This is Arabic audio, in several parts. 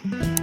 سلام،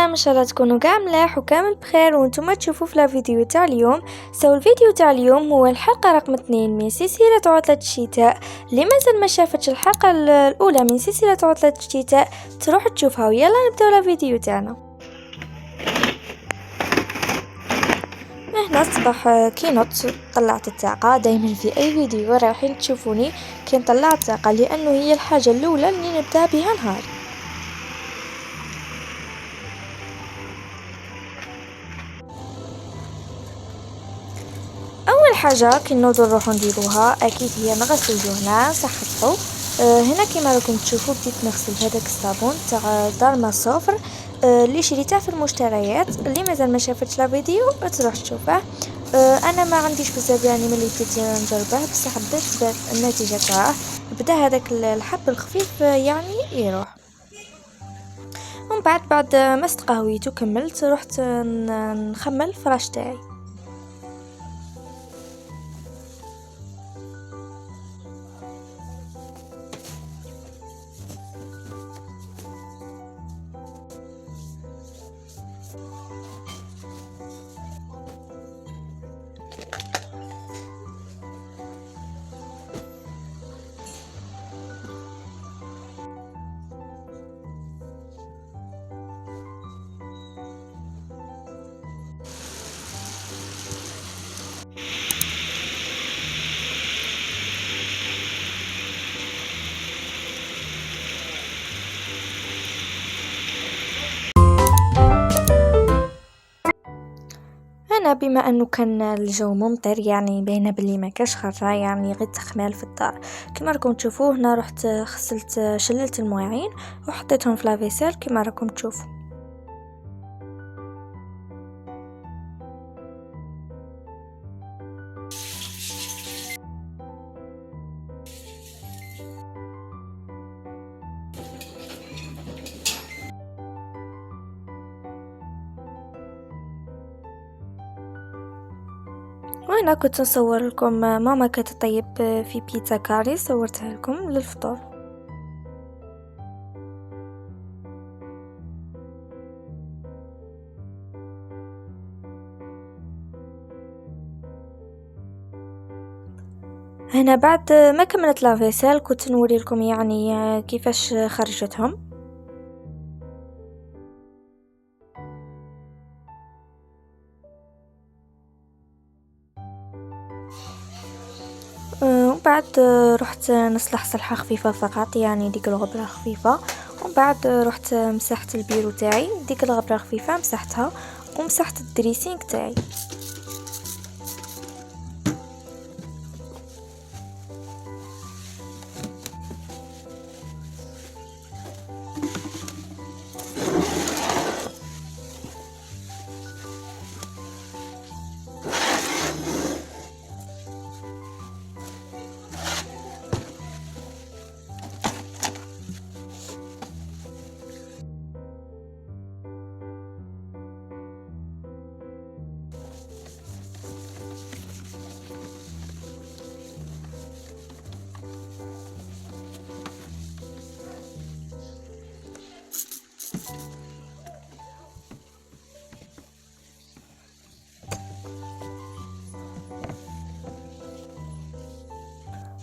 ان شاء الله تكونوا كاع ملاح وكامل بخير وانتم تشوفوا في الفيديو تاع اليوم. الفيديو تاع اليوم هو الحلقه رقم 2 من سلسله عطله الشتاء. اللي مازال ما شافتش الحلقه الاولى من سلسله عطله الشتاء تروح تشوفها، ويلا نبداو الفيديو تاعنا. هنا الصباح كي نط طلعت الطاقه. دائما في اي فيديو رايحين تشوفوني كي نطلع الطاقه، لانه هي الحاجه الاولى اللي نبدا بها نهار. اول حاجه كي نوضو نروحو نديروها اكيد هي نغسل وجوهنا نصحصحو. هنا كما راكم تشوفوا بديت نغسل بهذاك الصابون تاع دارما صفر اللي شريته في المشتريات. اللي مازال ما شافتش لا فيديو تروح تشوفه. انا ما عنديش بزاف يعني ملي بديت نجربه، بصح بدات النتيجه تاعه بدا هذاك الحب الخفيف يعني يروح. ومن بعد ما استقهويت وكملت رحت نخمل الفراش تاعي. انا بما انه كان الجو ممطر يعني باينه بلي ما كاش خرجه، يعني غير تخمال في الدار. كما راكم تشوفوا هنا رحت شللت المواعين وحطيتهم في لافيسيل كما راكم تشوفوا. وهنا كنت نصور لكم ماما كانت تطيب في بيتزا كاري، صورتها لكم للفطور. هنا بعد ما كملت لافيسيل كنت نوري لكم يعني كيفاش خرجتهم. ومن بعد رحت نصلح صلحة خفيفة فقط، يعني ديك الغبرة خفيفة. ومن بعد رحت مسحت البيرو تاعي، ديك الغبرة خفيفة مسحتها ومسحت الدريسينغ تاعي.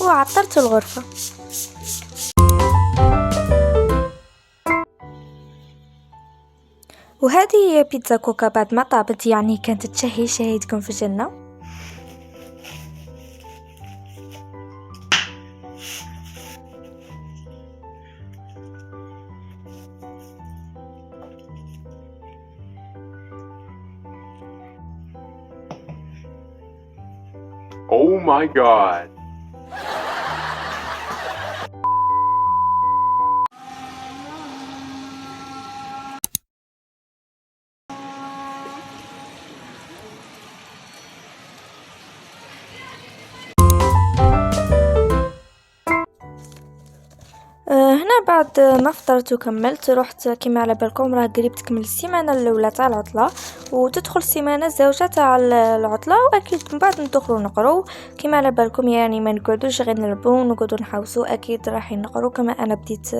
وعطرت الغرفة. وهذه هي بيتزا كوكا بعد ما طابت، يعني كانت تشهي شهيتكم في الجنة. Oh my god. هنا بعد ما فطرت وكملت رحت كما على بالكم راه قريب تكمل السيمانه الاولى تاع العطله وتدخل السيمانه الزوجه تاع العطله، واكيد من بعد ندخلوا نقرو كما على بالكم، يعني ما نقعدوش غير نلعبوا ونقعدوا نحوسوا، اكيد رايحين نقرو. كما انا بديت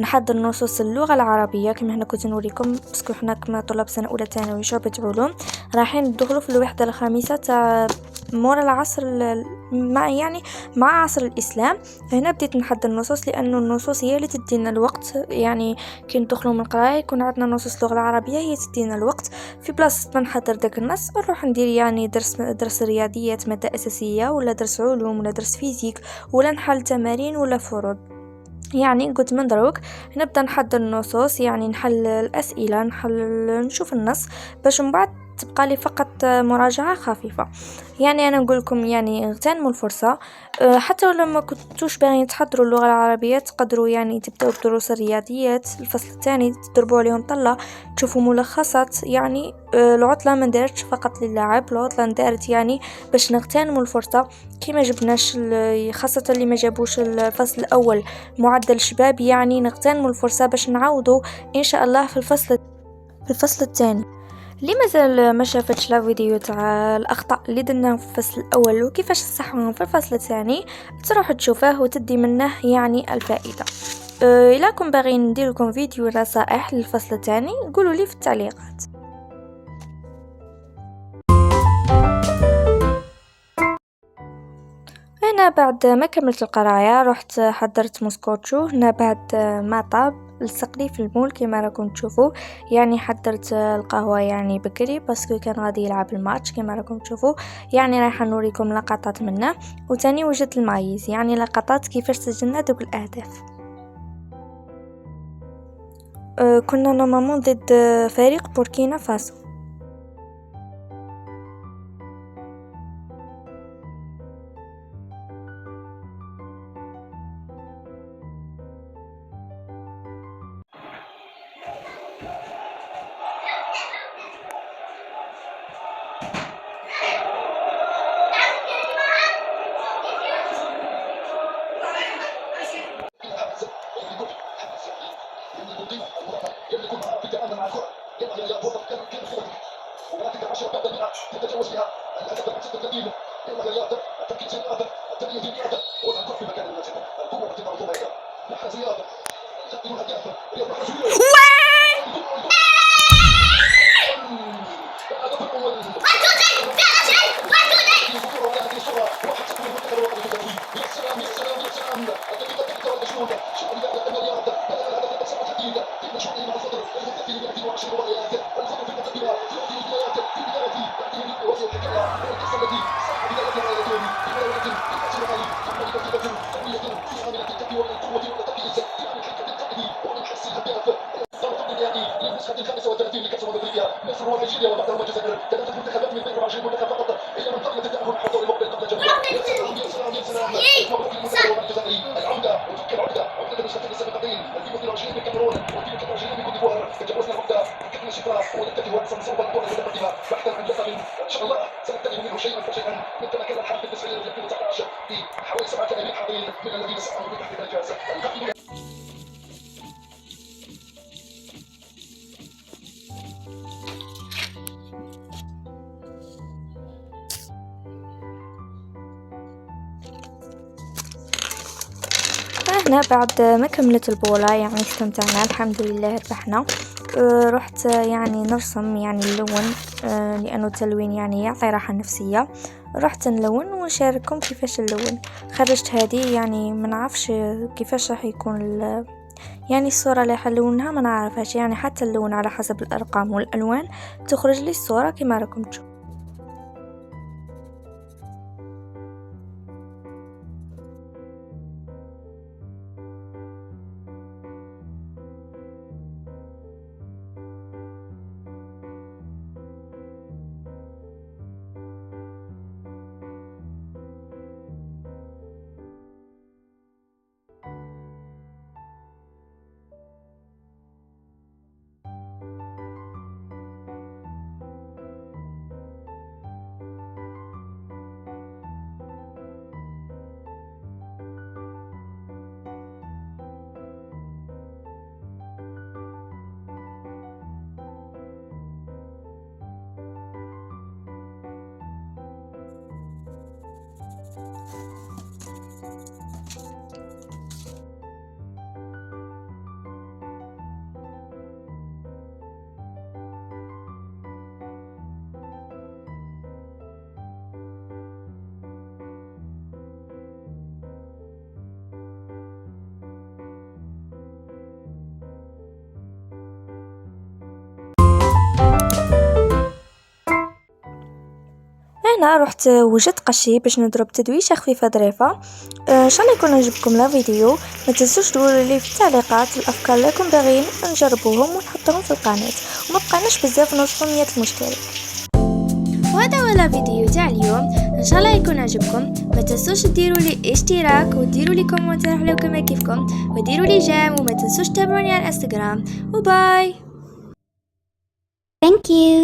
نحضر نصوص اللغه العربيه كما هنا كنت نوريكم، باسكو حنا كما طلاب سنه اولى ثانوي شعبة علوم رايحين ندخلوا في الوحده الخامسه تاع مورا العصر مع عصر الاسلام. هنا بديت نحضر النصوص لانه النصوص هي اللي تدينا الوقت، يعني كي ندخلوا من القرايه يكون عندنا نصوص اللغه العربيه هي تدينا الوقت. في بلاصه ما نحضر داك النص نروح ندير يعني درس رياضيات ماده اساسيه، ولا درس علوم، ولا درس فيزيك، ولا نحل تمارين ولا فروض. يعني قلت من دروك نبدا نحضر النصوص، يعني نحل الاسئله، نشوف النص باش من بعد تبقى لي فقط مراجعة خفيفة. يعني أنا نقول لكم يعني اغتنموا الفرصة، حتى ولو ما كنتوش باغيين تحضروا اللغة العربية تقدروا يعني تبداو بدروس الرياضيات الفصل الثاني، تضربوا عليهم طلة تشوفوا ملخصات. يعني العطلة ما دارتش فقط للعب، العطلة دارت يعني باش نغتنموا الفرصة كي ما جبناش خاصة اللي ما جابوش الفصل الأول معدل شباب، يعني نغتنموا الفرصة باش نعوضوا إن شاء الله في الفصل الثاني. اللي مازال ما شافتش لا فيديو تاع الاخطاء اللي درناهم في الفصل الاول وكيفاش نصححهم في الفصل الثاني تروح تشوفه وتدي منه يعني الفائده. الا كنتم باغيين ندير لكم فيديو نصائح للفصل الثاني قولوا لي في التعليقات. هنا بعد ما كملت القرايه رحت حضرت موسكوتشو. هنا بعد ما طاب لصق لي في المول كما راكم تشوفوا، يعني حضرت القهوه يعني بكري باسكو كان غادي يلعب الماتش كما راكم تشوفوا. يعني راح نوريكم لقطات منه، وتاني وجدت المايز يعني لقطات كيفاش سجلنا دوك الاهداف. كنا نورمالمون ضد فريق بوركينا فاسو. هنا بعد ما كملت البوله يعني استمتعنا الحمد لله ربحنا. رحت يعني نرسم يعني نلون، لانه التلوين يعني يعطي راحه نفسيه. رحت نلون ونشارككم كيفاش نلون. خرجت هذه يعني ما نعرفش كيفاش راح يكون يعني الصورة اللي حلونها ما نعرفهاش، يعني حتى اللون على حسب الأرقام والألوان تخرج لي الصورة كما راكم تشوفوا. هنا رحت وجدت قشي باش نضرب تدويشه خفيفه ظريفه. ان شاء الله يكون عجبكم لا فيديو. ما تنسوش تقولوا لي في التعليقات الافكار اللي راكم باغيين نجربوهم ونحطهم في القناه، وما بقيناش بزاف نوصلوا 100 مشترك. وهذا هو الفيديو تاع اليوم، ان شاء الله يكون عجبكم. ما تنسوش ديروا لي اشتراك وديروا لي كومنتار حلو كما كيفكم، وديروا لي جيم، وما تنسوش تتابعوني على الانستغرام. وباي. Thank you.